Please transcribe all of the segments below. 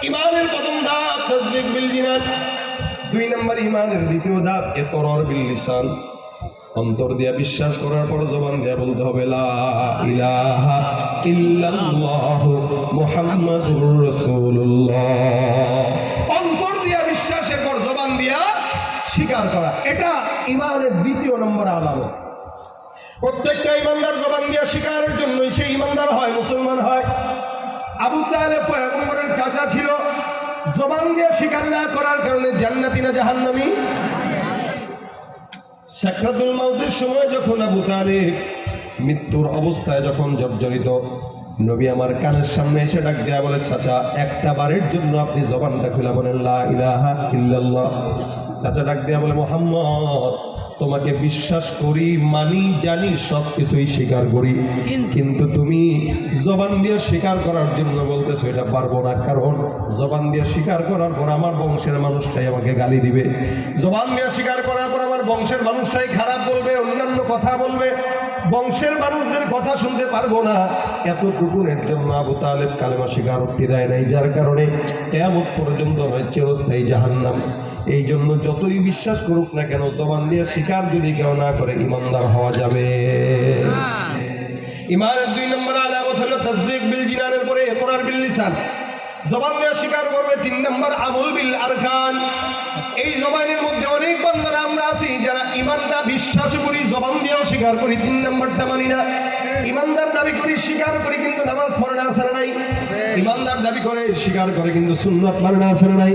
ইমানের প্রথম ধাপ তাসদীক বিল জিনান, 2 নম্বর ইমানের দ্বিতীয় ধাপ ইকরার বিল লিসান। অন্তর দিয়া বিশ্বাস করার পর জবান দিয়া বলতে হবে লা ইলাহা ইল্লাল্লাহ মুহাম্মাদুর রাসূলুল্লাহ। অন্তর দিয়া বিশ্বাসের পর জবান দিয়া স্বীকার করা, এটা ইমানের দ্বিতীয় নম্বর আলামত। প্রত্যেকটা ইমানদার জবান দিয়া স্বীকারের জন্যই সে ইমানদার হয়, মুসলমান হয়। আবু তালেব পয়গম্বরের চাচা ছিল, জবান দিয়ে স্বীকার না করার কারণে জান্নাতি না জাহান্নামী? সাকরাতুল মাউতের সময় যখন আবু তালেব মৃত্যুর অবস্থায় যখন জর্জরিত, নবী আমার কানের সামনে এসে ডাক দেয়া বলে, চাচা একটা বারের জন্য আপনি জবানটা খুলে বলেন লা ইলাহা ইল্লাল্লাহ। চাচা ডাক দেয়া বলে, মুহাম্মদ তোমাকে বিশ্বাস করি, মানি, জানি, সব কিছুই স্বীকার করি, কিন্তু তুমি জবান দিয়ে স্বীকার করার জন্য বলতেছো এটা পারবো না, কারণ জবান দিয়ে স্বীকার করার পর আমার বংশের মানুষটাই আমাকে গালি দিবে, জবান দিয়ে স্বীকার করার পর আমার বংশের মানুষটাই খারাপ বলবে, অন্যান্য কথা বলবে, বংশের মানুষদের কথা শুনতে পারবো না। এতটুকুনের জন্য আবু তালেব কালেমা স্বীকারোক্তি দেয় নাই, যার কারণে কিয়ামত পর্যন্ত হয় চিরস্থায়ী জাহান্নাম। এই জন্য যতই বিশ্বাস করুক না কেন, জবান দিয়ে স্বীকার যদি কেউ না করে ইমানদার হওয়া যাবে। ইমানের 2 নম্বর আলামত হলো তাসদীক বিল জিনানের পরে ইকরার বিল লিসান। জবান দিয়ে স্বীকার করবে। 3 নম্বর আমল বিল আরকান। এই জবানের মধ্যে অনেক বান্দারা আমরা আছি যারা ইমানটা বিশ্বাস করি, জবান দিয়েও স্বীকার করি, 3 নম্বরটা মানি না। ইমানদার দাবি করি, স্বীকার করি, কিন্তু নামাজ পড়ে না, আছে না নাই? ইমানদার দাবি করে, স্বীকার করে, কিন্তু সুন্নাত মানে না, আছে না নাই?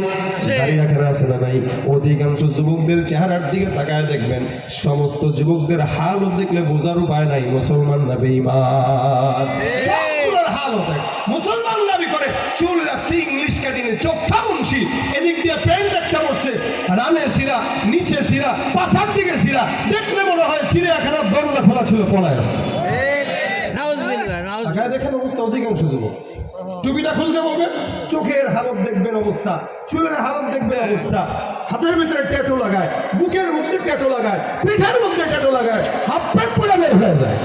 দাড়ি রাখে না, আছে না নাই? অধিকাংশ যুবকদের চেহারার দিকে তাকায় দেখবেন, সমস্ত যুবকদের হাল দেখলে বোঝার উপায় নাই মুসলমান না বেঈমান। সবগুলোর হাল হতে মুসলমান দাবি করে, চুল রাখছি, ইংলিশ কাটিনে, চোখা মুন্সি, এদিক দিয়ে প্যান্ট একটা বসছে, রানে সিরা, নিচে সিরা, পাশার দিকে সিরা, দেখলে মনে হয় চিড়িয়াখানার দরজা খোলা ছিল, পলায় আসছে। দেখেন অবস্থা অধিকাংশ যুবক। টুপিটা খুলতে বলবেন, চোখের হালত দেখবেন অবস্থা, চুলের হালত দেখবেন অবস্থা, হাতের ভিতরে ট্যাটু লাগায়, বুকের মধ্যে ট্যাটু লাগায়, পিঠের মধ্যে ট্যাটু লাগায়, হাফ প্যান্ট পরে বের হয়ে যায়।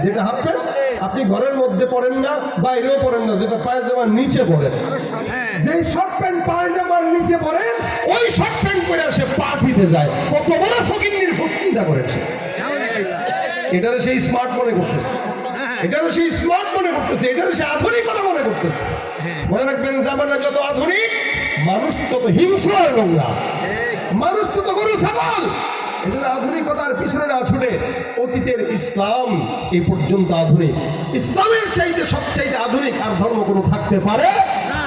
যেটা হাফ প্যান্ট আপনি ঘরের মধ্যে পরেন না, বাইরেও পরেন না, যেটা পায়জামার নিচে পরেন, যেই শর্ট প্যান্ট পায়জামার নিচে পরেন, ওই শর্ট প্যান্ট পরে আসে পা ফিতে যায়। কত বড় ফকিন্নির চিন্তা করেন সে। এটারে সেই স্মার্ট মনে করতেছে, এটারও সেই স্মার্ট মনে করতেছে, এটারও সে আধুনিকতা মনে করতেছে। মনে রাখবেন, জামানা যত আধুনিক, মানুষ তত হিংস্র আর নোংরা, মানুষ তত গরু ছাগল। এই জন্য আধুনিকতার পিছনে না ছুটে অতীতের ইসলাম এই পর্যন্ত আধুনিক। ইসলামের চাইতে সবচাইতে আধুনিক আর ধর্ম কোনো থাকতে পারে না।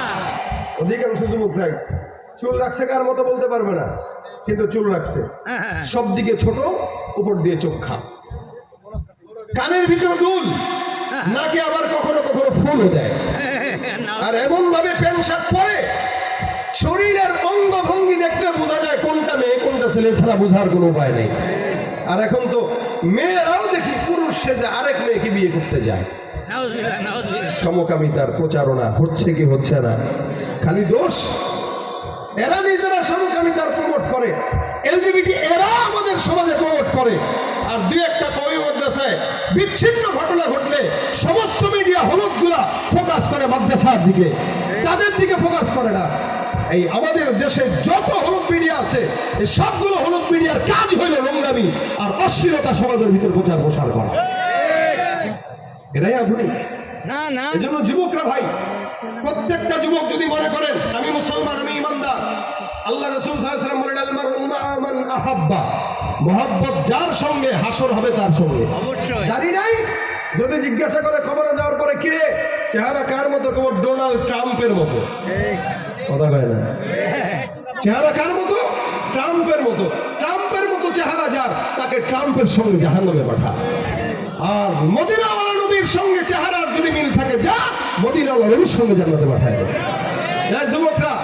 অধিকাংশ যুবকরাই চুল রাখছে কার মতো বলতে পারবে না, কিন্তু চুল রাখছে, সব দিকে ছোট, উপর দিয়ে চোখা, কানের ভিতরে দুল, নাকে আবার কখনো কখনো ফুলও দেয়, আর এমন ভাবে প্যান্ট শার্ট পরে, শরীরের অঙ্গভঙ্গি দেখতে বোঝা যায় কোনটা মেয়ে কোনটা ছেলে ছাড়া বোঝার কোনো উপায় নেই। আর এখন তো মেয়েরাও দেখি পুরুষ সেজে আরেক মেয়েকে বিয়ে করতে যায়। সমকামিতার প্রচারণা হচ্ছে কি হচ্ছে না? খালি দোষ এরা নিজেরা সমকামিতার প্রমোট করে, এলজিবিটি এরা আমাদের সমাজে প্রমোট করে। আর 2-1টা কওমি মাদ্রাসায় বিচ্ছিন্ন ঘটনা ঘটলে সমস্ত মিডিয়া হলুদগুলা ফোকাস করে মাদ্রাসার দিকে, তাদের দিকে ফোকাস করে না। এই আমাদের দেশে যত হলুদ মিডিয়া আছে, এই সবগুলো হলুদ মিডিয়ার কাজ হইল নোংরামি আর অশ্লীলতা সমাজের ভিতর প্রচার প্রসার করা। এটাই আধুনিক না না। এই জন্য যুবকরা ভাই, প্রত্যেকটা যুবক যদি মনে করেন আমি মুসলমান, আমি ইমানদার, আল্লাহ রাসূল সাল্লাল্লাহু আলাইহি ওয়াসাল্লাম বলেন, আল মারউ মা'a মান আহাব্বা, মহব্বত যার সঙ্গে হাসর হবে তার সঙ্গে। অবশ্যই দাড়ি নাই, যদি জিজ্ঞাসা করে কবরে যাওয়ার পরে কিরে চেহারা কার মতো, কবর ডোনাল্ড ট্রাম্পের মতো। কথা কয় না, চেহারা কার মতো? ট্রাম্পের মতো। ট্রাম্পের মতো চেহারা যার, তাকে ট্রাম্পের সঙ্গে জাহান্নামে পাঠা। আর মদিনাওয়ালা নবীর সঙ্গে চেহারার যদি মিল থাকে, যা মদিনাওয়ালা নবীর সঙ্গে জান্নাতে পাঠায় দেয়। যুবকরা,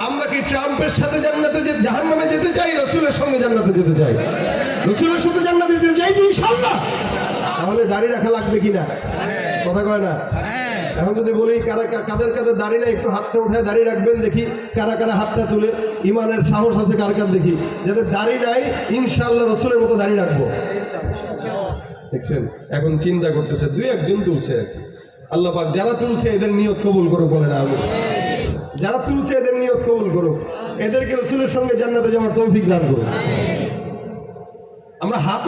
আমরা কি ট্রাম্পের সাথে জান্নাতে জাহান্নামে যেতে চাই, রাসূলের সঙ্গে জান্নাতে যেতে চাই? রাসূলের সাথে জান্নাতে যেতে চাই ইনশাআল্লাহ। তাহলে দাড়ি রাখা লাগবে কিনা? কথা কয় না। এখন যদি বলি কাদের কাদের দাড়ি নাই, একটু হাতটা উঠায় দাড়ি রাখবেন, দেখি কারা কারা হাতটা তুলে। ইমানের সাহস আছে কার কার দেখি, যাদের দাড়ি নাই ইনশাআল্লাহ রাসূলের মতো দাড়ি রাখবো। দেখছেন, এখন চিন্তা করতেছে 2-1 জন তুলছে। আল্লাহ পাক যারা তুলছে এদের নিয়ত কবুল করে, বলেন আমিন। যারা তুলছে এদের নিয়ত কবুল করুক, এদেরকে রসুলের সঙ্গে জান্নাতে যাওয়ার তৌফিক দান করুক। আমরা হাত